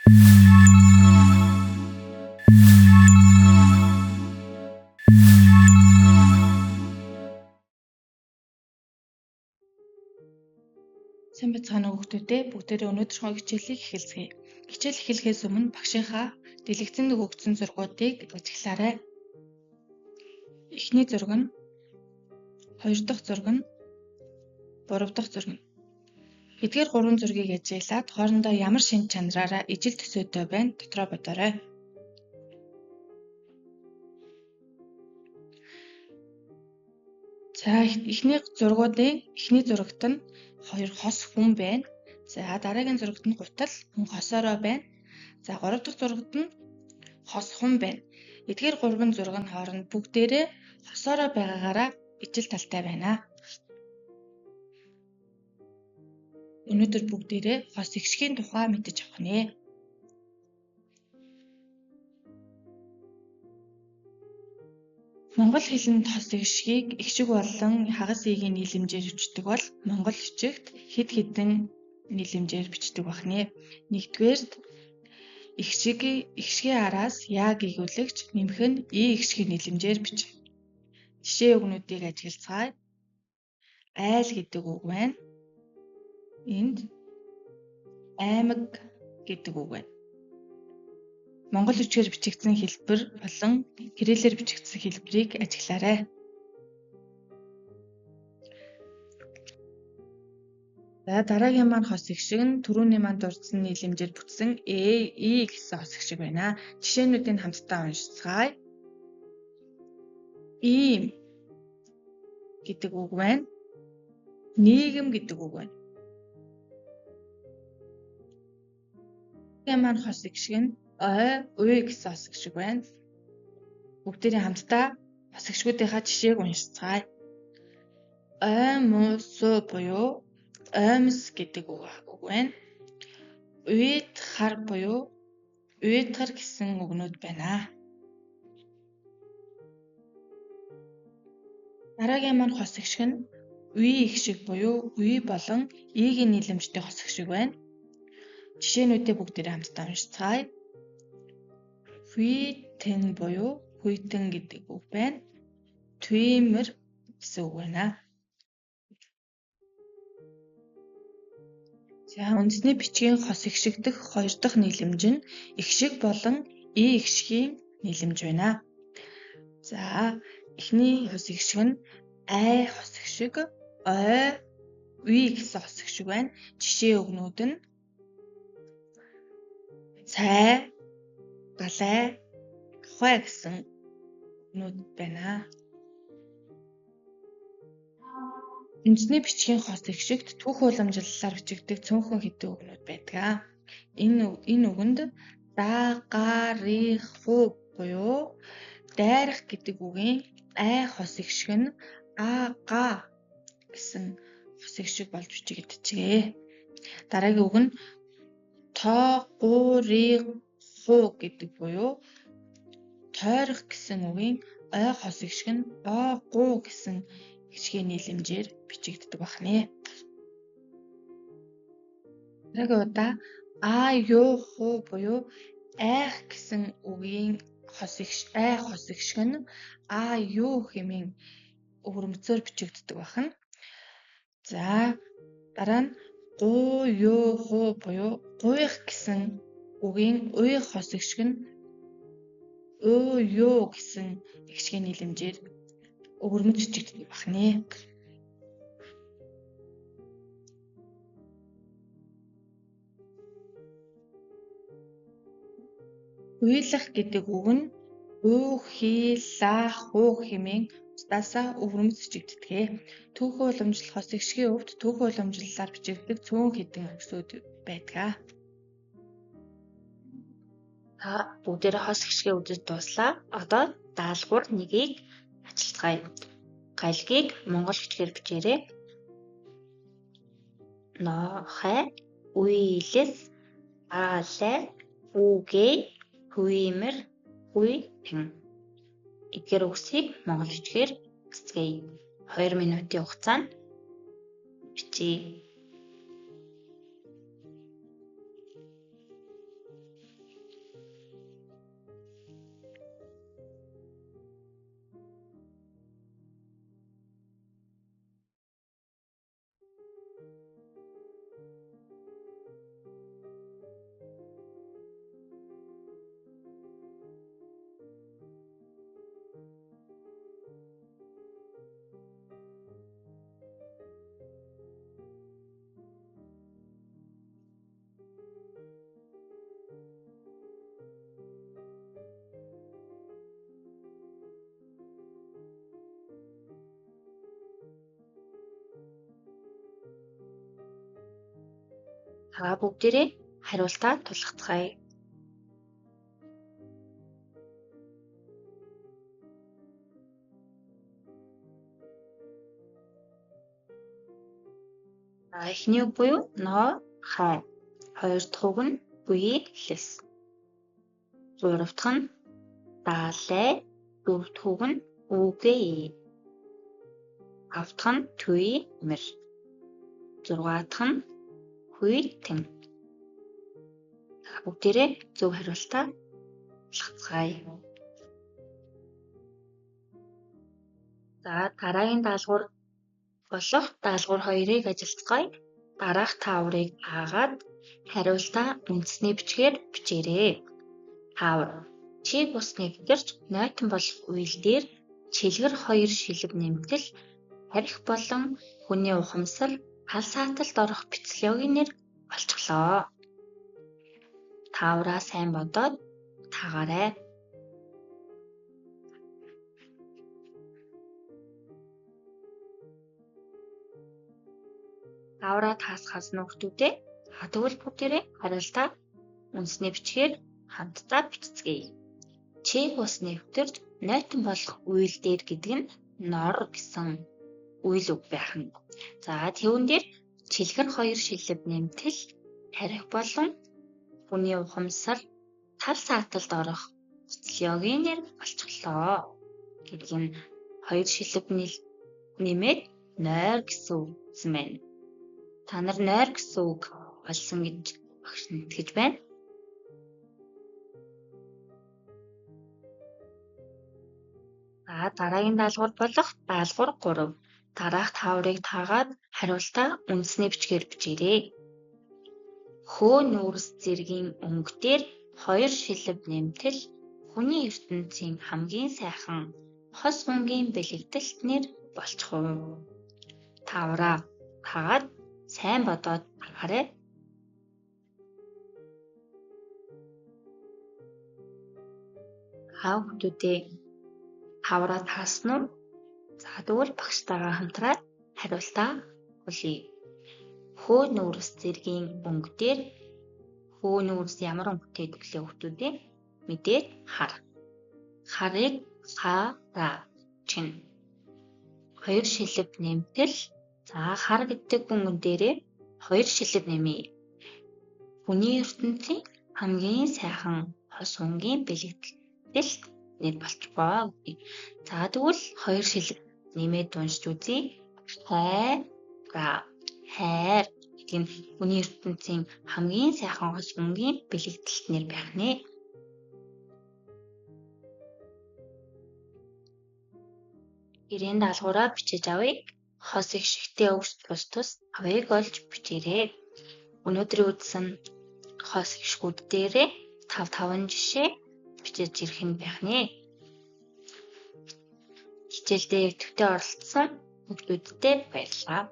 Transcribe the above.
Сайн байцгаана уу хүүхдүүдээ. Бүгдээрээ өнөөдрийнхөө хичээлийг эхэлцгээе. Хичээл эхлэхээс өмнө багшийнхаа дэлгэцэнд өгөгдсөн зургуудыг ажиглаарай. Эхний зураг нь, хоёр дахь зураг нь, гурав дахь зураг нь. Эдгээр гурван зургийг ажиглаад хоорондоо ямар шинж чанараараа ижил төсөөтэй байна дотроо бодоорой. За эхний зурагт нь хоёр хос хүн байна. За дараагийн зурагт нь гутал хүн хосоороо байна. За гурав дахь зурагт нь хос хүн байна. Эдгээр гурван зураг нь хооронд бүгдээрээ хосоороо байгаагаараа ижил талтай байна. Өнөөдөр бүгдээрээ хос ихшгийн тухай мэдэж авах нэ. Монгол хэлэнд хос ихшгийг ихшиг болон хагас игийн нийлэмжээр бичдэг бол монгол бичигт хэд хэдэн нийлэмжээр бичдэг бахнэ. Нэгдүгээрт ихшгийн араас яа гээгүүлэгч нэмэх нь и ихшгийн нийлэмжээр бичнэ. Жишээ үгнүүдийг ажиглацгаая. Айл гэдэг үг байна. Энд аймаг гэдэг үг байна. Монгол үгээр бичигдсэн хэлбэр болон кириллээр бичигдсэн хэлбэрийг ажиглаарай. За дараагийн маань хос ихшиг нь түрүүний маань дурдсан нийлэмжээр бүтсэн и гэсэн хос ихшиг байна. Жишээнүүдийг хамтдаа уншицгаая. Ийм гэдэг үг байна. Нийгэм гэдэг үг байна. Дараагийн маань хос ихшиг нь уй гэсэн хос ихшиг байна. Бүгдээрээ хамтдаа хос ихшгүүдийнхаа жишээг уншицгаая. Мус буюу оймс гэдэг үг байна. Уйд хар буюу уйдгар гэсэн үгнүүд байна. Дараагийн маань хос ихшиг нь уй ихшиг буюу уй болон игийн нийлэмжтэй хос ихшиг байна. Жишээнүүдээ бүгдээрээ хамтдаа уншицгаая. Хүйтэн буюу хүйтэн гэдэг үг байна. Твимэр гэсэн үг байна. За үндэсний бичгийн хос ихшиг дэх хоёр дахь нийлэмж нь ихшиг болон и ихшгийн нийлэмж байна. За эхний хос ихшиг нь ай хос ихшиг, уй гэсэн хос ихшиг байна. Жишээ үгнүүд нь цай, галай, хой гэсэн үгнүүд байна. Үндэсний бичгийн хос ихшигт түүх уламжлалаар бичигдэх цөөхөн хэдэн үгнүүд байдаг. Энэ үгэнд дагариху буюу дайрах гэдэг үгийн ай хос ихшиг нь ага гэсэн хос ихшиг болж бичигджээ. Дараагийн үг нь тоогууриху гэдэг буюу тойрох гэсэн үгийн ой хос ихшиг нь огу гэсэн ихшгийн нийлэмжээр бичигддэг бахнэ. Дараагийн удаа аюуху буюу айх гэсэн үгийн ай хос ихшиг нь аю хэмээн өвөрмцөөр бичигддэг бахна. За дараа нь гуюуху буюу гуйх гэсэн үгийн уй хос ихшиг нь ую гэсэн ихшгийн нийлэмжээр өвөрмөж бичигддэг бахнэ. Уйлах гэдэг үг нь ухилаху хэмээн устдасаа өвөрмөж бичигддэг. Түүхэн уламжлал хос ихшгийн өвд түүхэн уламжлалаар бичигддэг цөөн хэдэн үгсүүд байдаг. Та бүгдээрээ хос ихшгээ үзэж дууслаа. Одоо даалгавар 1-ийг ажиллацгаая. Гальгийг монгол бичгээр бичээрэй. Нохой, уйлэс, аалай, үгээ, хүимэр, хүйтэн. Эдгээр үгсийг монгол бичгээр бичгээе. 2 минутын хугацаанд бичье. Та бүгдээрээ хариултаа тулгацгаая. Эхний үг буюу ноо хай. Хоёр дахь үг нь буй лэс. Гурав дахь нь даалай. Дөрөв дахь үг нь үгүй. Гурав дахь нь түй мэр. Зургаа дахь нь хүй тэм. Бүгдээрээ зөв хариултаа тулгацгаая. За дараагийн даалгавар болох даалгавар 2-ыг ажиллацгаая. Дараах тааврыг хаагаад хариултаа үндэсний бичгээр бичээрэй. Таавар. Чи бус нэгдэрч нойтон болох үйл дээр чилгэр 2 шилэг нэмтэл харих болон хүний ухамсар тал сааталд орох бицлогийн болчихлоо. Таавраа сайн бодоод таагаарай. Таавраа таасгаас нөхдүүдээ тэгвэл бүгдээрээ хариултаа үндэсний бичгээр хамтдаа бичцгээе. Чи бус нэвтэрч нойтон болох үйл дээр гэдэг нь нор гэсэн үйл үг байх нь. За тэгвэл дээр чилгэр 2 шилэг нэмтэл тарих болон хүний ухамсар тал сааталд орох бицлогийн болчихлоо. Гэдэг нь 2 шилэг нэмээд нойр гэсэн үг байна. Та нар нойр гэсэн үг олсон гэж багш итгэж байна. За дараагийн даалгавар болох даалгавар 3. Дараах тааврыг таагаад хариултаа үндэсний бичгээр бичээрэй. Хөө нүүрс зэргийн өнгө дээр 2 шилэг нэмтэл хүний ертөнцийн хамгийн сайхан хос өнгийн бэлэгдэлт нэр болчихов. Таавраа таагаад сайн бодоод таарай. Хүүхдүүдээ таавраа таасан уу? За тэгвэл багштайгаа хамтраад хариултаа хүлээе. Хөө нүүрс зэргийн өнгө дээр хөө нүүрс ямар өнгөтэй гэхлээ хүүхдүүдээ мэдээд хар. Харыг хара чин. 2 шилэг нэмтэл за хар гэдэг өнгөн дээрээ 2 шилэг нэмье. Хүний ертөнцийн хамгийн сайхан хос өнгийн бэлэгдэлт нэр болчихвоо. За тэгвэл 2 шилэг нэмээд уншиж үзье. Хайр гэдэг нь хүний ертөнцийн хамгийн сайхан хос өнгийн бэлэгдэлт нэр байх нэ. Гэрийн даалгавраа бичиж авъя. Хос их шигтэй өгч тус авъяг олж бичээрэй. Өнөөдрийн үдсэн хос ихшгүүд дээрээ 5 жишээ бичиж ирэх нь байх нэ. Хичээлдээ идэвхтэй оролцсон хүүхдүүдтэй баярлалаа.